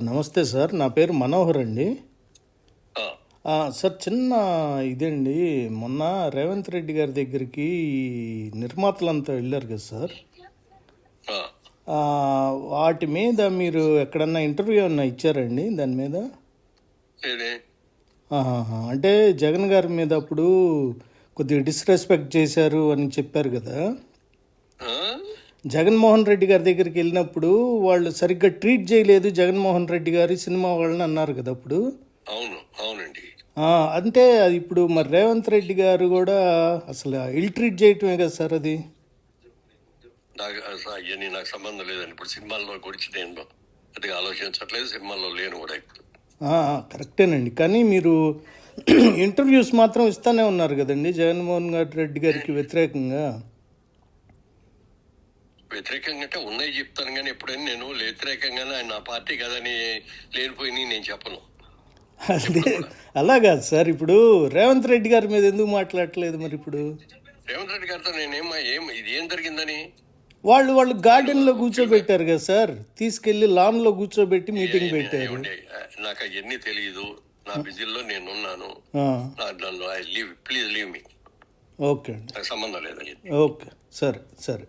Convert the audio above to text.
నమస్తే సార్. నా పేరు మనోహర్ అండి. ఆ, సార్ చిన్న ఇదండి, మొన్న రేవంత్ రెడ్డి గారి దగ్గరికి ఈ నిర్మాతలంతా వెళ్ళారు కదా సార్. ఆ. ఆ, వాటి మీద మీరు ఎక్కడన్నా ఇంటర్వ్యూ ఏమన్నా ఇచ్చారండి దాని మీద? ఏది? అంటే జగన్ గారి మీద అప్పుడు కొద్దిగా డిస్రెస్పెక్ట్ చేశారు అని చెప్పారు కదా. ఆ? జగన్మోహన్ రెడ్డి గారి దగ్గరికి వెళ్ళినప్పుడు వాళ్ళు సరిగ్గా ట్రీట్ చేయలేదు జగన్మోహన్ రెడ్డి గారి సినిమా వాళ్ళని అన్నారు కదా అప్పుడు. అవును, అవునండి. అంటే అది ఇప్పుడు మరి రేవంత్ రెడ్డి గారు కూడా అసలు ఇల్ ట్రీట్ చేయటమే కదా సార్ అది. అవన్నీ నాకు సంబంధం లేదండి. ఇప్పుడు సినిమాల్లో గురించి నేను పెద్దగా ఆలోచించట్లేదు, సినిమాల్లో లేను కూడా ఇప్పుడు. కరెక్టేనండి, కానీ మీరు ఇంటర్వ్యూస్ మాత్రం ఇస్తానే ఉన్నారు కదండి జగన్మోహన్ రెడ్డి గారికి వ్యతిరేకంగా. వ్యతిరేకంగా అంటే ఉన్నాయి చెప్తాను, కానీ ఎప్పుడైనా నేను వ్యతిరేకంగానే ఆయన నా పార్టీ కదని లేనిపోయి నేను చెప్పను. అదే అలా కాదు సార్, ఇప్పుడు రేవంత్ రెడ్డి గారి మీద ఎందుకు మాట్లాడట్లేదు మరి ఇప్పుడు? రేవంత్ రెడ్డి గారితో ఇది ఏం జరిగిందని వాళ్ళు గార్డెన్ లో కూర్చోబెట్టారు కదా సార్, తీసుకెళ్లి లాన్ లో కూర్చోబెట్టి మీటింగ్ పెట్టారు. నాకు అవన్నీ తెలియదు, నా బిజీలో నేనున్నాను. నన్ను ప్లీజ్ లీవ్ మీ. ఓకే అండి, నాకు సంబంధం లేదని. ఓకే, సరే సరే.